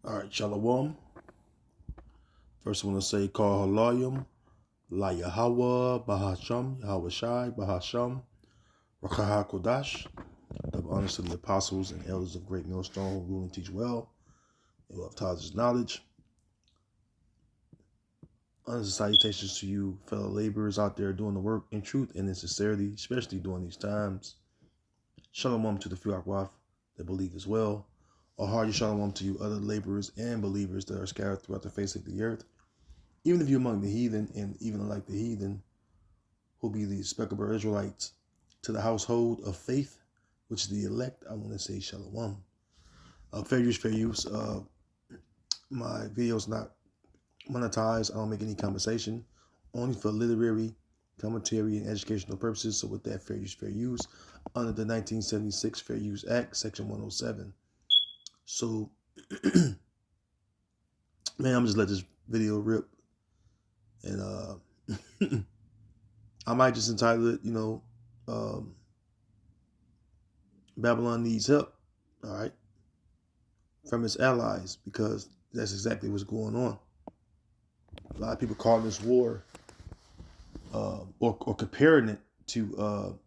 All right, Shalom. First, I want to say Call Halayim, La Yahweh, Bahasham, Yahweh Shai, Bahasham, Rakaha Kodash. Double honors to the apostles and elders of Great Millstone who rule and teach well, and who have taught us knowledge. Honors and salutations to you, fellow laborers out there doing the work in truth and in sincerity, especially during these times. Shalom to the few Akwaf that believe as well. A hearty shalom to you other laborers and believers that are scattered throughout the face of the earth. Even if you're among the heathen, and even like the heathen, who be the speckled Israelites, to the household of faith, which is the elect, I want to say shalom. Fair use, fair use. My video's not monetized. I don't make any compensation, only for literary, commentary, and educational purposes. So with that, fair use, under the 1976 Fair Use Act, Section 107. So, man, I'm just let this video rip. And I might just entitle it, Babylon needs help, all right, from its allies, because that's exactly what's going on. A lot of people calling this war or comparing it to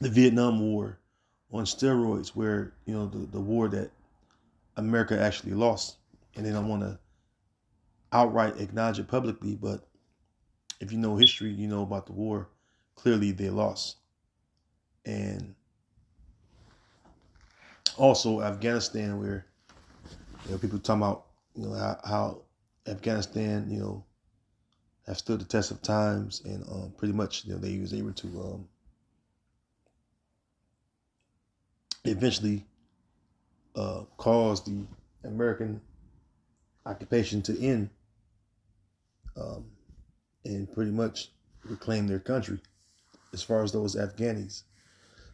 the Vietnam War on steroids, where, the war that America actually lost. And they don't want to outright acknowledge it publicly, but if you know history, you know about the war. Clearly, they lost. And also Afghanistan, where people talking about how Afghanistan have stood the test of times, and pretty much they was able to eventually cause the American occupation to end, and pretty much reclaim their country as far as those Afghanis.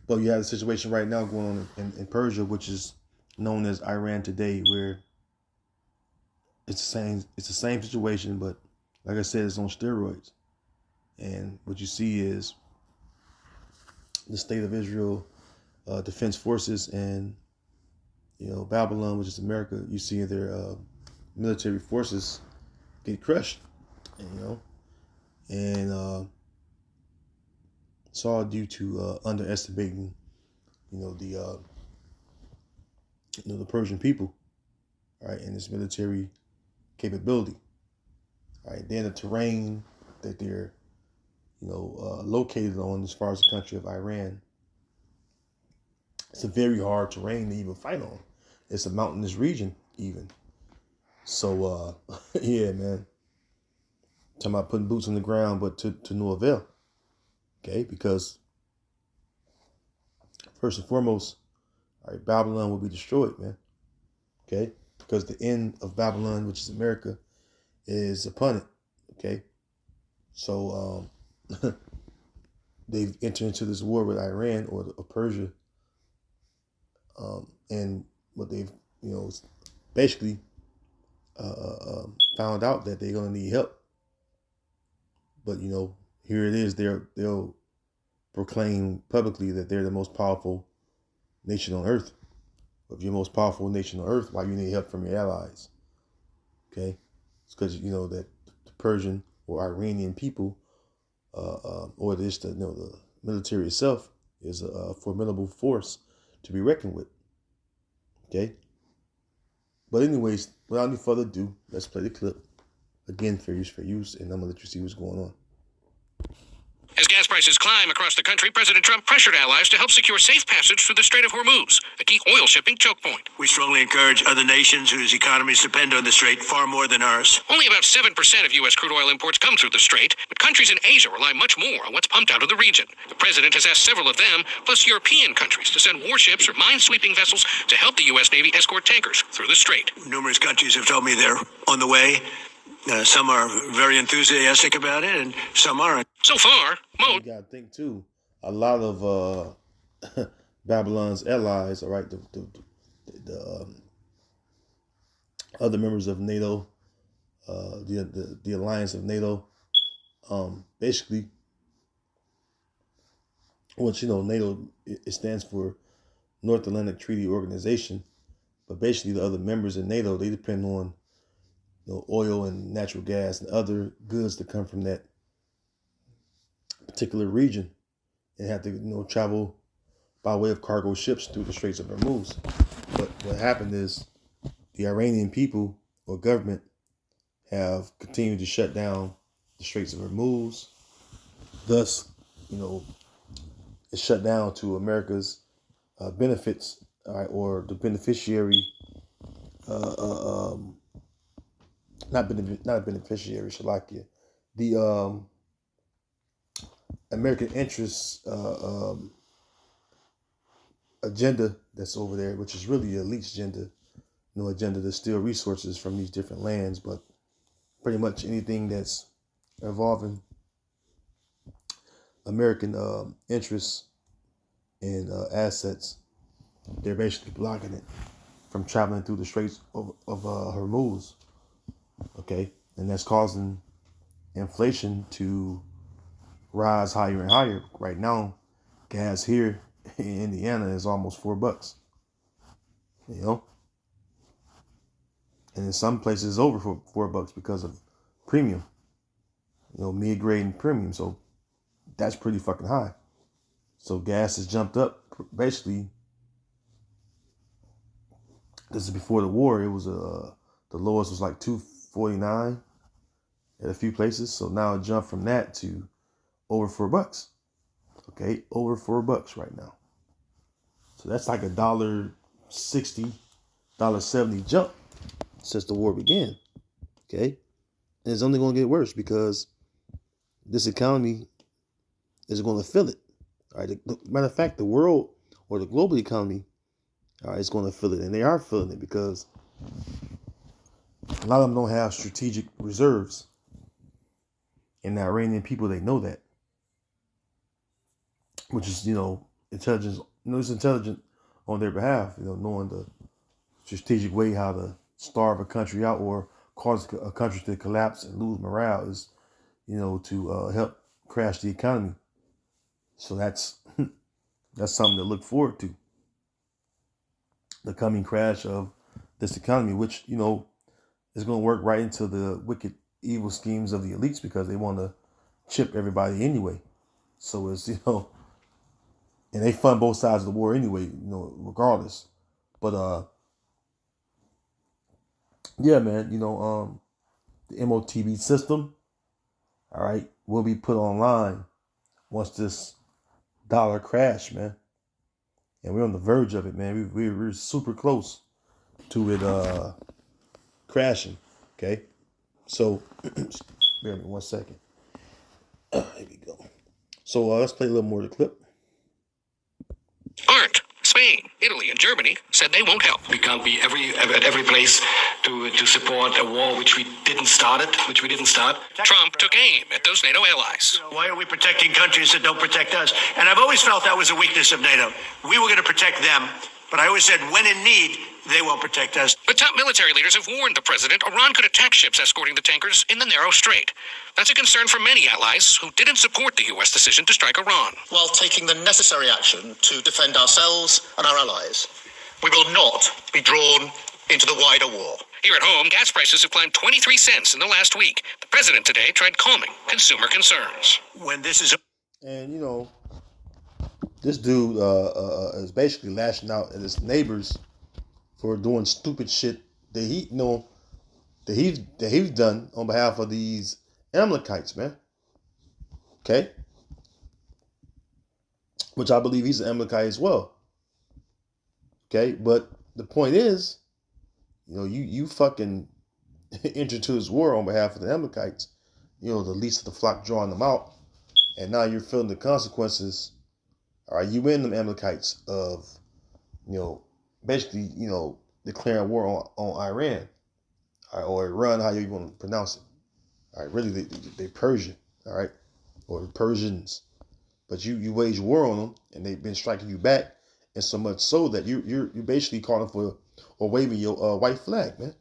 But you have a situation right now going on in Persia, which is known as Iran today, where it's the same situation, but like I said, it's on steroids. And what you see is the State of Israel Defense Forces and Babylon, which is America. You see their military forces get crushed, and it's all due to underestimating the Persian people, right, and its military capability. Right, then the terrain that they're located on, as far as the country of Iran, it's a very hard terrain to even fight on. It's a mountainous region, even. So, yeah, man. Talking about putting boots on the ground, but to no avail. Okay, because first and foremost, all right, Babylon will be destroyed, man. Okay, because the end of Babylon, which is America, is upon it. Okay, so they've entered into this war with Iran or Persia, and what they've basically found out that they're gonna need help. But here it is. They'll proclaim publicly that they're the most powerful nation on earth. If you're the most powerful nation on earth, why you need help from your allies? Okay, it's because that the Persian or Iranian people, or just the military itself, is a formidable force to be reckoned with. Okay, but anyways, without any further ado, let's play the clip again. Fair use, and I'm gonna let you see what's going on. As gas prices climb across the country, President Trump pressured allies to help secure safe passage through the Strait of Hormuz, a key oil shipping choke point. We strongly encourage other nations whose economies depend on the strait far more than ours. Only about 7% of U.S. crude oil imports come through the strait, but countries in Asia rely much more on what's pumped out of the region. The president has asked several of them, plus European countries, to send warships or mine-sweeping vessels to help the U.S. Navy escort tankers through the strait. Numerous countries have told me they're on the way. Some are very enthusiastic about it, and some aren't. So far, you gotta think too. A lot of Babylon's allies, all right, the other members of NATO, the alliance of NATO, basically, which NATO, it stands for North Atlantic Treaty Organization. But basically, the other members in NATO, they depend on oil and natural gas and other goods that come from that particular region, and have to travel by way of cargo ships through the Straits of Hormuz. But what happened is the Iranian people or government have continued to shut down the Straits of Hormuz. Thus, it's shut down to America's benefits, all right, or the beneficiary, not beneficiary, Shalakia, the American interests agenda that's over there, which is really the elite's agenda, agenda to steal resources from these different lands, but pretty much anything that's involving American interests and assets, they're basically blocking it from traveling through the Straits of Hormuz. Okay, and that's causing inflation to rise higher and higher. Right now, gas here in Indiana is almost $4. And in some places it's over for $4 because of premium, mid-grade and premium. So that's pretty fucking high. So gas has jumped up. Basically, this is before the war. It was the lowest was like $2.49 at a few places. So now it jumped from that to over $4. Okay, over $4 right now. So that's like $1.60, $1.70 jump since the war began. Okay, and it's only going to get worse because this economy is going to feel it. All right. Matter of fact, the world or the global economy, all right, is going to feel it, and they are feeling it because a lot of them don't have strategic reserves, and the Iranian people, they know that, which is intelligence. It's intelligent on their behalf, knowing the strategic way how to starve a country out or cause a country to collapse and lose morale is, to help crash the economy. So that's something to look forward to. The coming crash of this economy, which, is going to work right into the wicked, evil schemes of the elites because they want to chip everybody anyway. So it's, and they fund both sides of the war anyway, regardless. But, yeah, man, the MOTB system, all right, will be put online once this dollar crash, man. And we're on the verge of it, man. We're super close to it crashing. Okay, so bear with me 1 second. Here we go. So let's play a little more of the clip. Aren't Spain, Italy, and Germany said they won't help. We can't be at every place to support a war which we didn't start. Trump took aim at those NATO allies. Why are we protecting countries that don't protect us? And I've always felt that was a weakness of NATO. We were going to protect them, but I always said when in need, they won't protect us. But top military leaders have warned the president Iran could attack ships escorting the tankers in the narrow strait. That's a concern for many allies who didn't support the U.S. decision to strike Iran. While taking the necessary action to defend ourselves and our allies, we will not be drawn into the wider war. Here at home, gas prices have climbed 23 cents in the last week. The president today tried calming consumer concerns. When this is... And, this dude is basically lashing out at his neighbors for doing stupid shit that he's done on behalf of these Amalekites, man. Okay? Which I believe he's an Amalekite as well. Okay? But the point is, you fucking entered into this war on behalf of the Amalekites, the least of the flock drawing them out. And now you're feeling the consequences. All right, you in them Amalekites of, basically, declaring war on Iran. All right, or Iran, how you want to pronounce it. All right, really, they Persian, all right, or the Persians. But you wage war on them, and they've been striking you back, and so much so that you're basically calling for or waving your white flag, man.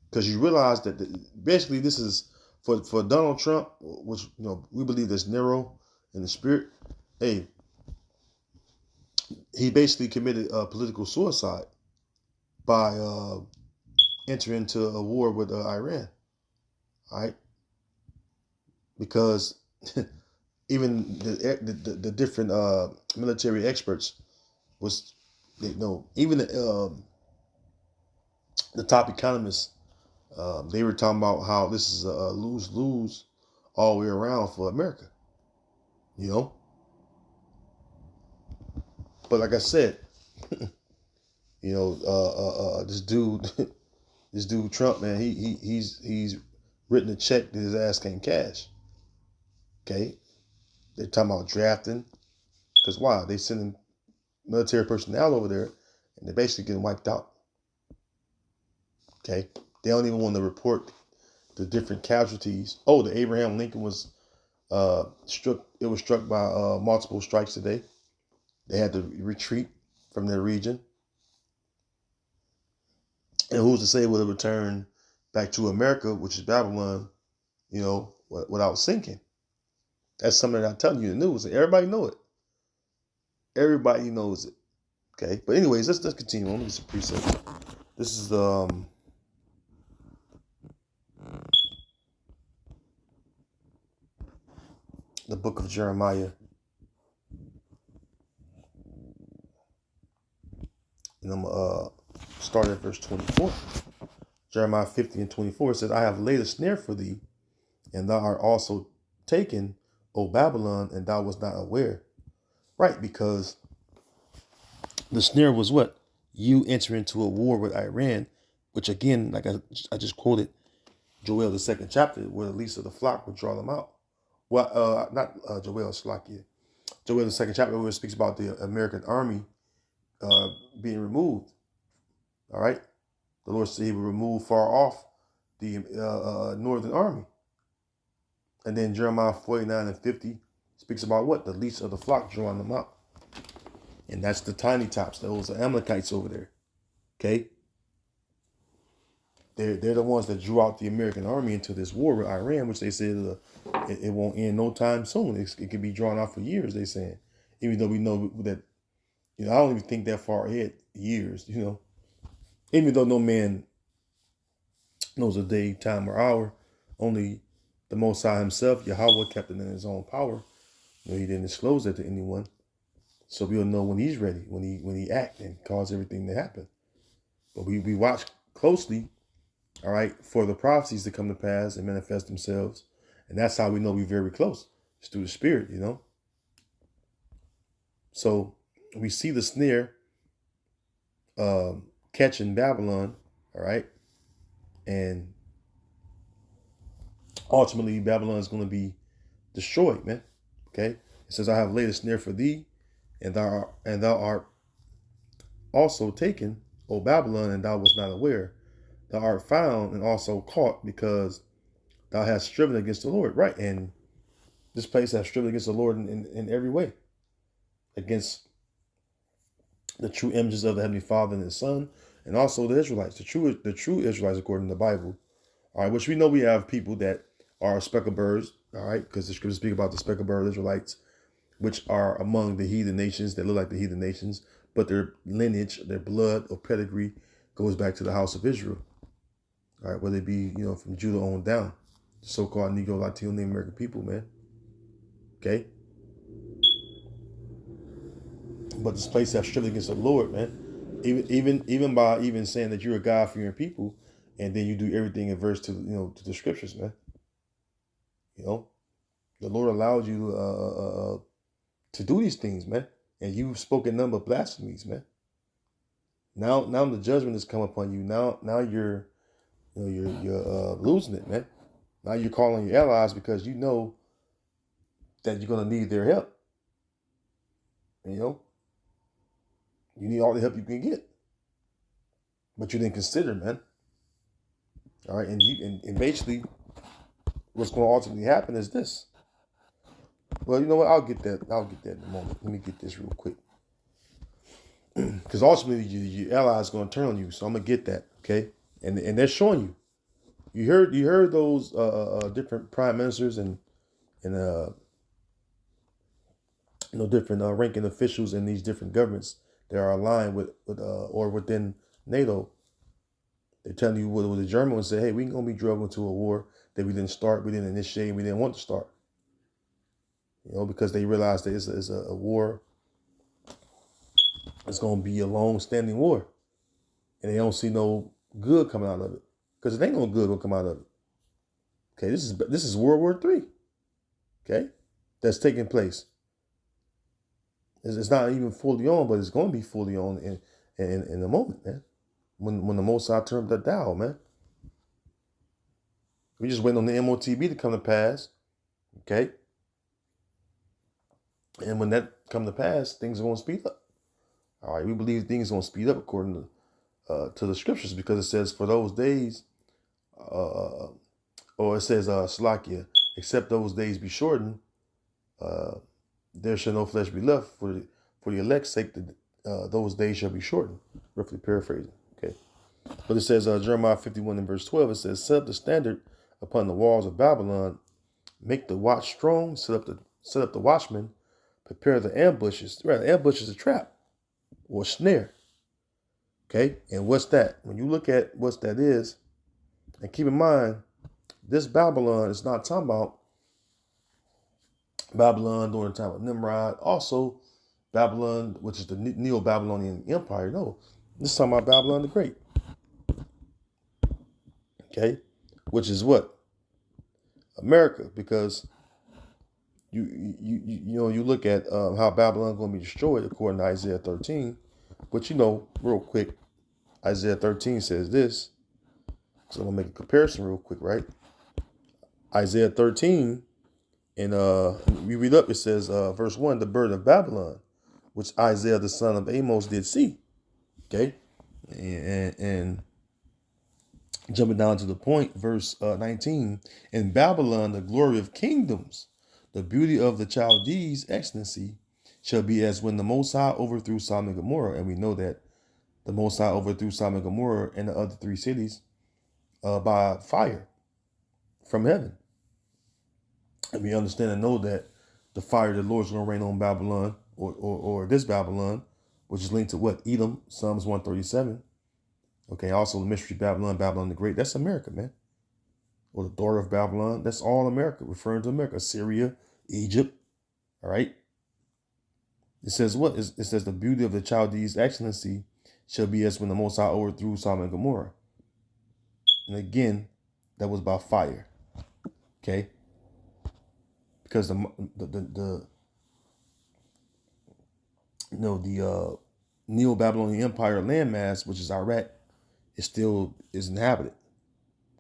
Because you realize that basically this is for Donald Trump, which we believe there's Nero in the spirit. Hey, he basically committed political suicide by entering into a war with Iran. All right, because even the different military experts was, even the top economists, they were talking about how this is a lose-lose all the way around for America. But like I said, this dude, this dude Trump, man, he's written a check that his ass can't cash. Okay, they're talking about drafting, because why? They sending military personnel over there, and they're basically getting wiped out. Okay, they don't even want to report the different casualties. Oh, the Abraham Lincoln was struck. It was struck by multiple strikes today. They had to retreat from their region. And who's to say it would have returned back to America, which is Babylon, without sinking? That's something that I'm telling you in the news. Everybody know it. Everybody knows it. Okay. But anyways, let's continue. Let me get some precepts. This is the book of Jeremiah. And I'm start at verse 24. Jeremiah 50 and 24 says, I have laid a snare for thee, and thou art also taken, O Babylon, and thou wast not aware. Right, because the snare was what? You enter into a war with Iran, which again, like I just quoted Joel, the 2nd chapter, where the least of the flock would draw them out. Well, not Joel, Slakia. Joel, the 2nd chapter, where it speaks about the American army being removed. All right. The Lord said he would remove far off the northern army. And then Jeremiah 49 and 50 speaks about what? The least of the flock drawing them out. And that's the tiny tops. Those are Amalekites over there. Okay? They're the ones that drew out the American army into this war with Iran, which they said it won't end no time soon. It could be drawn out for years, they saying. Even though we know that, I don't even think that far ahead, years, Even though no man knows a day, time, or hour, only the Most High himself, Yahweh, kept it in his own power. He didn't disclose that to anyone. So we'll know when he's ready, when he act and cause everything to happen. But we watch closely, all right, for the prophecies to come to pass and manifest themselves. And that's how we know we're very close. It's through the Spirit, So we see the snare catching Babylon, all right? And ultimately, Babylon is going to be destroyed, man. Okay? It says, I have laid a snare for thee, and thou art also taken, O Babylon, and thou wast not aware. Thou art found and also caught, because thou hast striven against the Lord. Right? And this place has striven against the Lord in every way. Against the true images of the Heavenly Father and His Son, and also the Israelites, the true Israelites according to the Bible. All right, which we know we have people that are speckled birds, all right, because the scriptures speak about the speckled bird Israelites, which are among the heathen nations that look like the heathen nations, but their lineage, their blood or pedigree goes back to the house of Israel. All right, whether it be, from Judah on down, so-called Negro, Latino, Native American people, man. Okay? But this place has striven against the Lord, man. Even by even saying that you're a God for your people, and then you do everything in verse to to the scriptures, man. The Lord allowed you to do these things, man, and you've spoken none but blasphemies, man. Now the judgment has come upon you. Now you're you're losing it, man. Now you're calling your allies because you know that you're gonna need their help. You need all the help you can get, but you didn't consider, man. All right, and basically, what's going to ultimately happen is this. Well, you know what? I'll get that in a moment. Let me get this real quick, because ultimately your ally is going to turn on you. So I'm gonna get that, okay? And they're showing you. You heard those different prime ministers and different ranking officials in these different governments that are aligned with or within NATO They're telling you what the Germans say, hey, we're going to be drugged into a war that we didn't start, we didn't initiate, we didn't want to start. Because they realize that it's a war. It's going to be a long-standing war. And they don't see no good coming out of it. Because it ain't no good going to come out of it. Okay, this is World War III. Okay, that's taking place. It's not even fully on, but it's going to be fully on in a moment, man. When the Most High turned that dial, man. We just waiting on the MOTB to come to pass. Okay. And when that come to pass, things are going to speed up. All right, we believe things are going to speed up according to the scriptures, because it says for those days, or it says Salakia, except those days be shortened, there shall no flesh be left for the elect's sake. Those days shall be shortened. Roughly paraphrasing. Okay, but it says Jeremiah 51 and verse 12. It says, set up the standard upon the walls of Babylon, make the watch strong, set up the watchmen, prepare the ambushes. Right, ambush is a trap or a snare. Okay, and what's that? When you look at what that is, and keep in mind, this Babylon is not talking about Babylon during the time of Nimrod. Also, Babylon, which is the Neo-Babylonian Empire. No, this is talking about Babylon the Great. Okay, which is what? America, because you look at how Babylon is going to be destroyed according to Isaiah 13. But real quick, Isaiah 13 says this. So I'm going to make a comparison real quick, right? Isaiah 13, and we read up, it says, verse 1, the bird of Babylon, which Isaiah the son of Amos did see. Okay? And jumping down to the point, verse 19, in Babylon, the glory of kingdoms, the beauty of the Chaldees' excellency, shall be as when the Most High overthrew Sodom and Gomorrah. And we know that the Most High overthrew Sodom and Gomorrah and the other three cities by fire from heaven. And we understand and know that the fire of the Lord is going to rain on Babylon, or this Babylon, which is linked to what? Edom, Psalms 137. Okay, also the mystery Babylon, Babylon the Great. That's America, man. Or the daughter of Babylon. That's all America, referring to America. Syria, Egypt. All right. It says what? It says the beauty of the Chaldees' excellency shall be as when the Most High overthrew Sodom and Gomorrah. And again, that was by fire. Okay. Because the Neo-Babylonian Empire landmass, which is Iraq, is inhabited.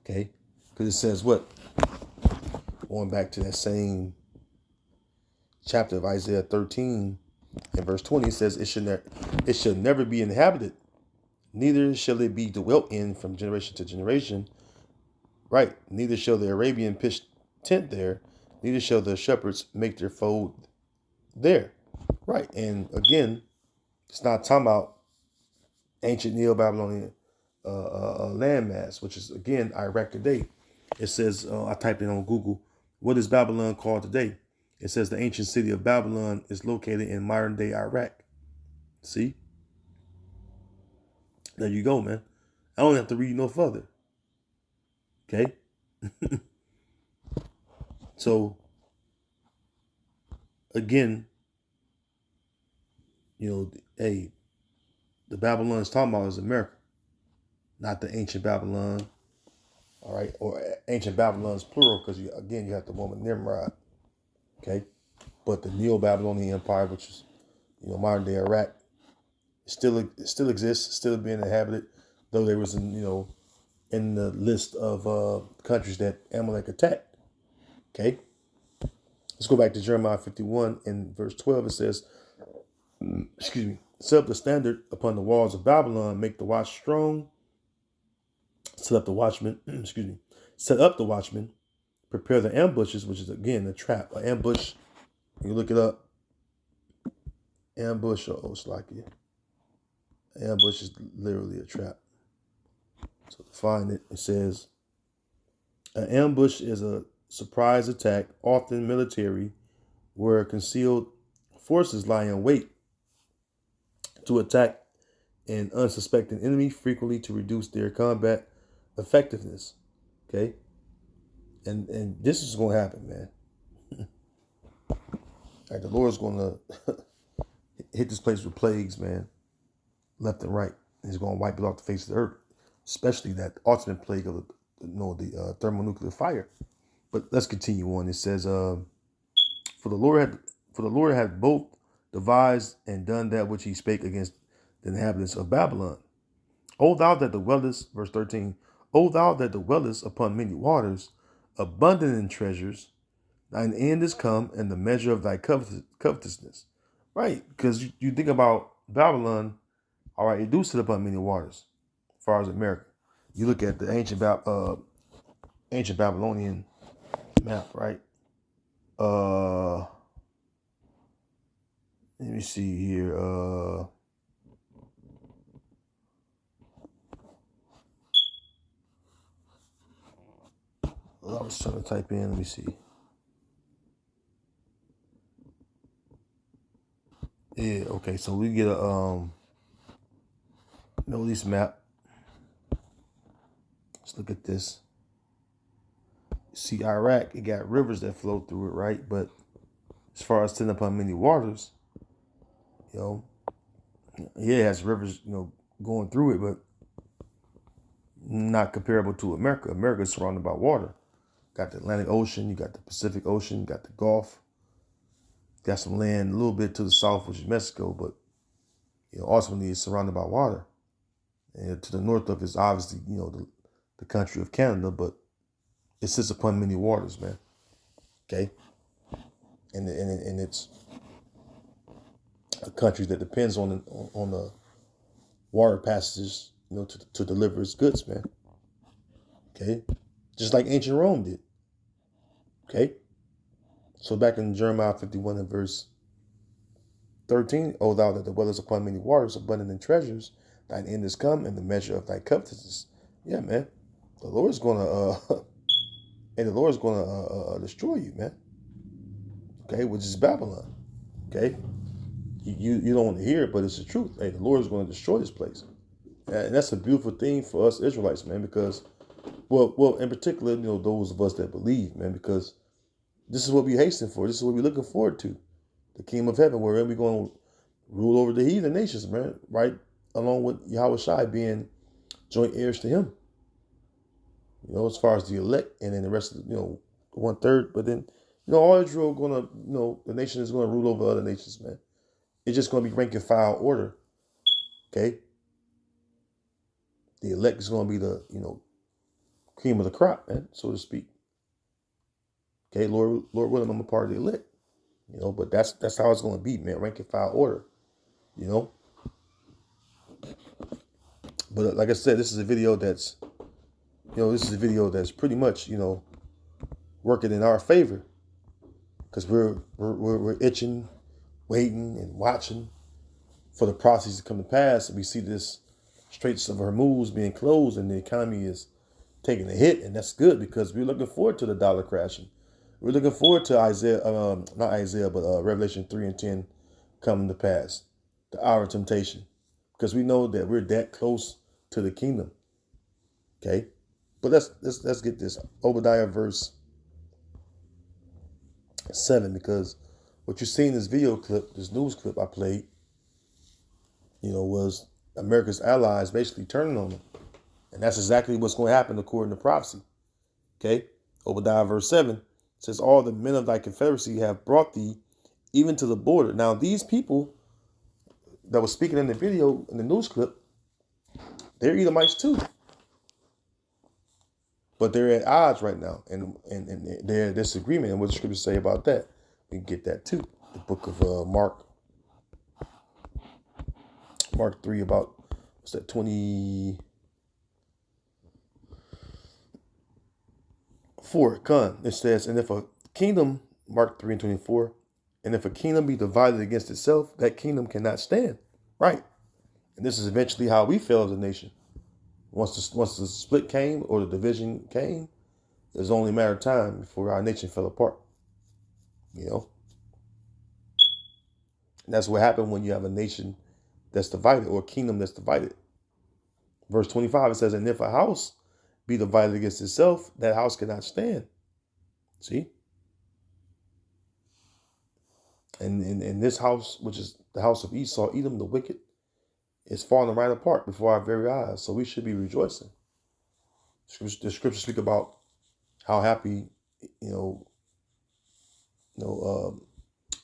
Okay. Because it says what? Going back to that same chapter of Isaiah 13 and verse 20, it says it shall never be inhabited, neither shall it be dwelt in from generation to generation. Right. Neither shall the Arabian pitch tent there, neither shall the shepherds make their fold there. Right. And again, it's not talking about ancient Neo-Babylonian landmass, which is, again, Iraq today. It says, I typed in on Google, what is Babylon called today? It says the ancient city of Babylon is located in modern day Iraq. See? There you go, man. I don't have to read no further. Okay? So, again, hey, the Babylon is talking about is America, not the ancient Babylon. All right, or ancient Babylon's plural, because you have the woman Nimrod. Okay, but the Neo-Babylonian Empire, which is modern day Iraq, still exists, still being inhabited, though there was in the list of countries that Amalek attacked. Okay, let's go back to Jeremiah 51 in verse 12. It says, set up the standard upon the walls of Babylon, make the watch strong. Set up the watchmen, set up the watchmen, prepare the ambushes, which is, again, a trap. An ambush, you look it up, ambush, Slovakia. Ambush is literally a trap. So to find it, it says, an ambush is a surprise attack, often military, where concealed forces lie in wait to attack an unsuspecting enemy, frequently to reduce their combat effectiveness. Okay? And this is going to happen, man. Like, the Lord's going to hit this place with plagues, man, left and right. He's going to wipe it off the face of the earth, especially that ultimate plague of the thermonuclear fire. But let's continue on. It says, For the Lord had both devised and done that which he spake against the inhabitants of Babylon. O thou that dwellest, verse 13, O thou that dwellest upon many waters, abundant in treasures, thine end is come, and the measure of thy covetousness. Right, because you think about Babylon, all right, it do sit upon many waters, as far as America. You look at the ancient Babylonian map, right? Let me see here. I was trying to type in. Let me see. Yeah. Okay. So we get a Middle East map. Let's look at this. See, Iraq, it got rivers that flow through it, right? But as far as sitting upon many waters, yeah, it has rivers, going through it, but not comparable to America. America is surrounded by water. Got the Atlantic Ocean, you got the Pacific Ocean, you got the Gulf. Got some land a little bit to the south, which is Mexico, but ultimately it's surrounded by water. And to the north of it is obviously, the country of Canada, but it sits upon many waters, man. Okay? And it's a country that depends on the water passages, to deliver its goods, man. Okay? Just like ancient Rome did. Okay? So back in Jeremiah 51 and verse 13, O thou that dwellest upon many waters, abundant in treasures, thine end is come, and the measure of thy covetousness. Yeah, man. The Lord's gonna destroy you, man. Okay, which is Babylon. Okay? You don't want to hear it, but it's the truth. Hey, the Lord is going to destroy this place. And that's a beautiful thing for us Israelites, man, because, well, in particular, those of us that believe, man, because this is what we hasten for. This is what we're looking forward to. The kingdom of heaven, where we're going to rule over the heathen nations, man, right? Along with Yahweh Shai being joint heirs to him. As far as the elect, and then the rest of, 1/3. But then, all Israel going to, the nation is going to rule over other nations, man. It's just going to be rank and file order. Okay? The elect is going to be the, cream of the crop, man, so to speak. Okay, Lord willing, I'm a part of the elect. But that's how it's going to be, man. Rank and file order. But like I said, this is a video that's, pretty much, working in our favor, because we're itching, waiting, and watching for the process to come to pass, and we see this Straits of Hormuz being closed, and the economy is taking a hit, and that's good because we're looking forward to the dollar crashing. We're looking forward to Revelation 3 and 10 coming to pass, the hour of temptation, because we know that we're that close to the kingdom. Okay, but let's get this Obadiah verse 7, because what you see in this video clip, this news clip I played, was America's allies basically turning on them, and that's exactly what's going to happen according to prophecy. Okay, Obadiah verse 7 says, all the men of thy confederacy have brought thee even to the border. Now, these people that were speaking in the video, in the news clip, they're Edomites too. But they're at odds right now, and they're in disagreement. And what the scriptures say about that, we can get that too. The book of Mark 3, about, what's that, 24. It says, and if a kingdom, Mark 3 and 24, and if a kingdom be divided against itself, that kingdom cannot stand. Right. And this is eventually how we fell as a nation. Once the split came, or the division came, it was only a matter of time before our nation fell apart. And that's what happened when you have a nation that's divided, or a kingdom that's divided. Verse 25, it says, and if a house be divided against itself, that house cannot stand. See? And in this house, which is the house of Esau, Edom, the wicked, is falling right apart before our very eyes. So we should be rejoicing. The scriptures speak about how happy, a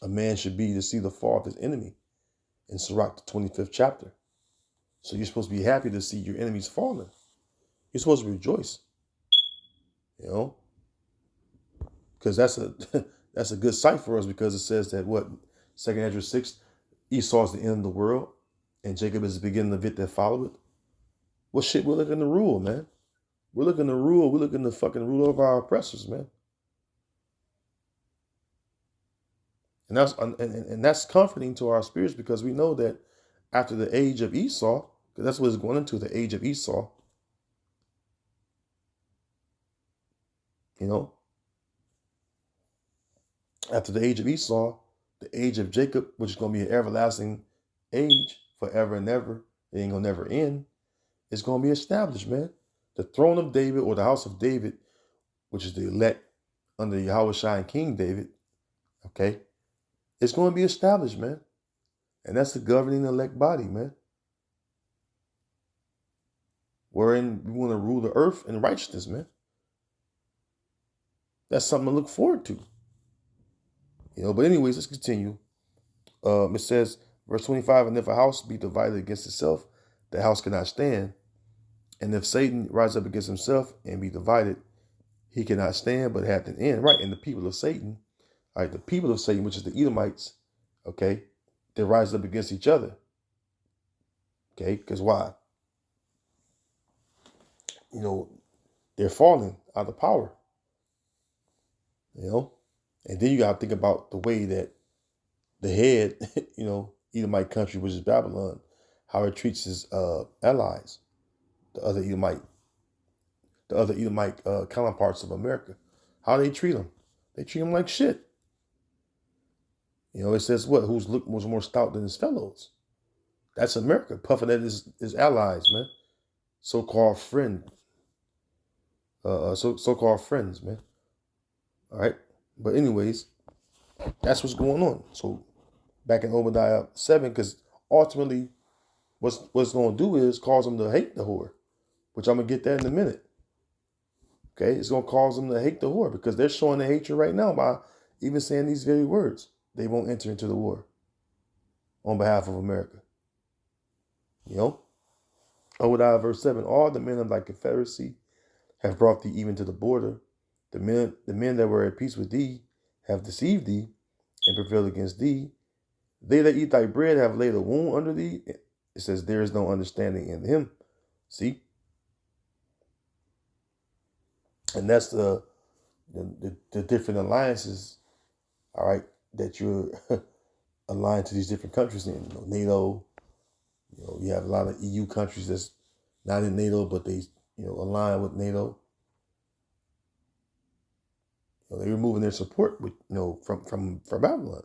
man should be to see the fall of his enemy in Sirach, the 25th chapter. So you're supposed to be happy to see your enemies falling. You're supposed to rejoice, because that's a good sight for us, because it says that what 2 Ezra 6, Esau is the end of the world, and Jacob is the beginning of it that followeth. Well, shit, we're looking to rule, man. We're looking to rule. We're looking to fucking rule over our oppressors, man. And that's comforting to our spirits, because we know that after the age of Esau, because that's what it's going into, the age of Esau, after the age of Esau, the age of Jacob, which is going to be an everlasting age forever and ever, it ain't going to never end, it's going to be established, man. The throne of David, or the house of David, which is the elect under Yahushua and King David, okay, it's going to be established, man. And that's the governing elect body, man. Wherein we want to rule the earth in righteousness, man. That's something to look forward to. But anyways, let's continue. It says, verse 25, and if a house be divided against itself, the house cannot stand. And if Satan rise up against himself and be divided, he cannot stand, but hath an end. Right, and the people of Satan, all right, the people of Satan, which is the Edomites, okay, they rise up against each other. Okay, because why? They're falling out of power. And then you got to think about the way that the head, Edomite country, which is Babylon, how it treats his allies, the other Edomite counterparts of America. How they treat them? They treat them like shit. It says what? Whose look was more stout than his fellows? That's America, puffing at his allies, man. So-called friend. So-called friends, man. All right. But anyways, that's what's going on. So back in Obadiah 7, because ultimately what's going to do is cause them to hate the whore, which I'm going to get that in a minute. Okay, it's going to cause them to hate the whore, because they're showing the hatred right now by even saying these very words. They won't enter into the war on behalf of America. Obadiah verse 7, all the men of thy confederacy have brought thee even to the border. The men that were at peace with thee have deceived thee and prevailed against thee. They that eat thy bread have laid a wound under thee. It says there is no understanding in him. See? And that's the different alliances, all right, that you're aligned to these different countries in. NATO, you have a lot of EU countries that's not in NATO, but they, align with NATO. They're removing their support with, from Babylon,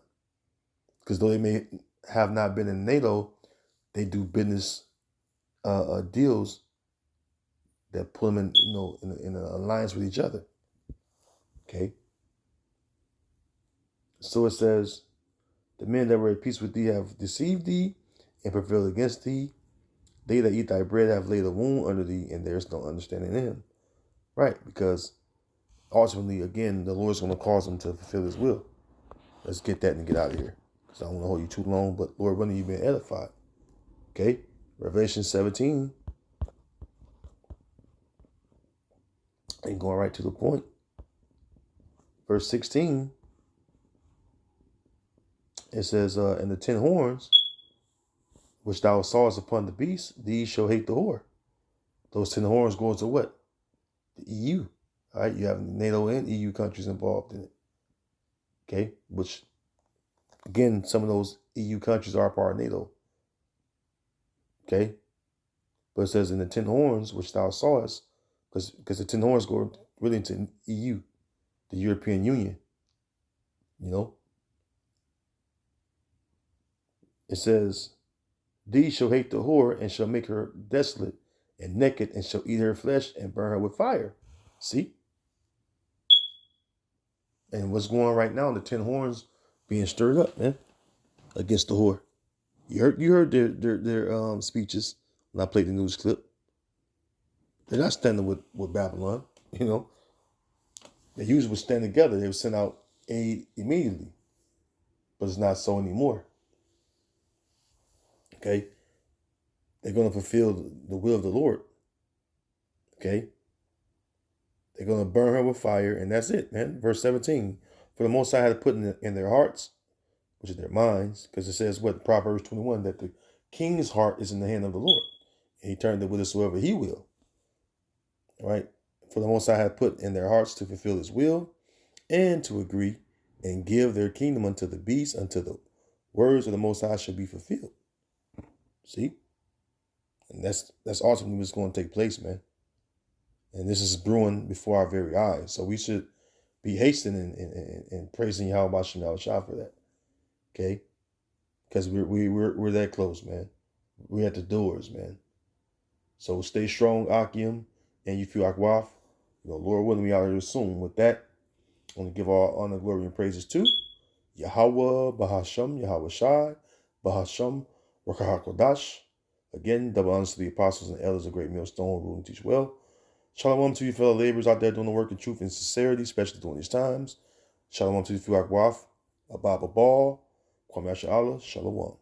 because though they may have not been in NATO, they do business deals that put them in an alliance with each other. Okay. So it says, the men that were at peace with thee have deceived thee and prevailed against thee. They that eat thy bread have laid a wound under thee, and there is no understanding in him. Right, because ultimately, again, the Lord's going to cause them to fulfill his will. Let's get that and get out of here, because I don't want to hold you too long, but Lord, when are you being edified? Okay, Revelation 17. And going right to the point. Verse 16. It says, and the 10 horns, which thou sawest upon the beast, these shall hate the whore. Those 10 horns go into what? The EU. All right, you have NATO and EU countries involved in it. Okay, which, again, some of those EU countries are part of NATO. Okay, but it says, in the 10 horns, which thou sawest, because the 10 horns go really into EU, the European Union. It says, these shall hate the whore and shall make her desolate and naked, and shall eat her flesh and burn her with fire. See? And what's going on right now, the 10 horns being stirred up, man, against the whore. You heard their speeches when I played the news clip. They're not standing with Babylon, you know. They usually would stand together. They would send out aid immediately. But it's not so anymore. Okay? They're going to fulfill the will of the Lord. Okay? They're going to burn her with fire, and that's it, man. Verse 17. For the Most High had put in their hearts, which is their minds, because it says what? Proverbs 21, that the king's heart is in the hand of the Lord. And he turned it whithersoever he will. Right? For the Most High had put in their hearts to fulfill his will and to agree and give their kingdom unto the beast, until the words of the Most High shall be fulfilled. See? And that's ultimately what's going to take place, man. And this is brewing before our very eyes. So we should be hastening and praising Yahweh Bashem Yahushua for that. Okay? Because we're that close, man. We're at the doors, man. So stay strong, Akim, and you feel Akwaf. You know, Lord willing, we out here soon. With that, I want to give all honor, glory, and praises to Yahweh, Bahasham, Yahweh Shai, Bahasham, Rakahakodash. Again, double honors to the apostles and elders of Great Millstone, rule and teach well. Shalom to you fellow laborers out there doing the work in truth and sincerity, especially during these times. Shalom to you, Akwaf, Abba Ball, Kwame Allah, Shalom.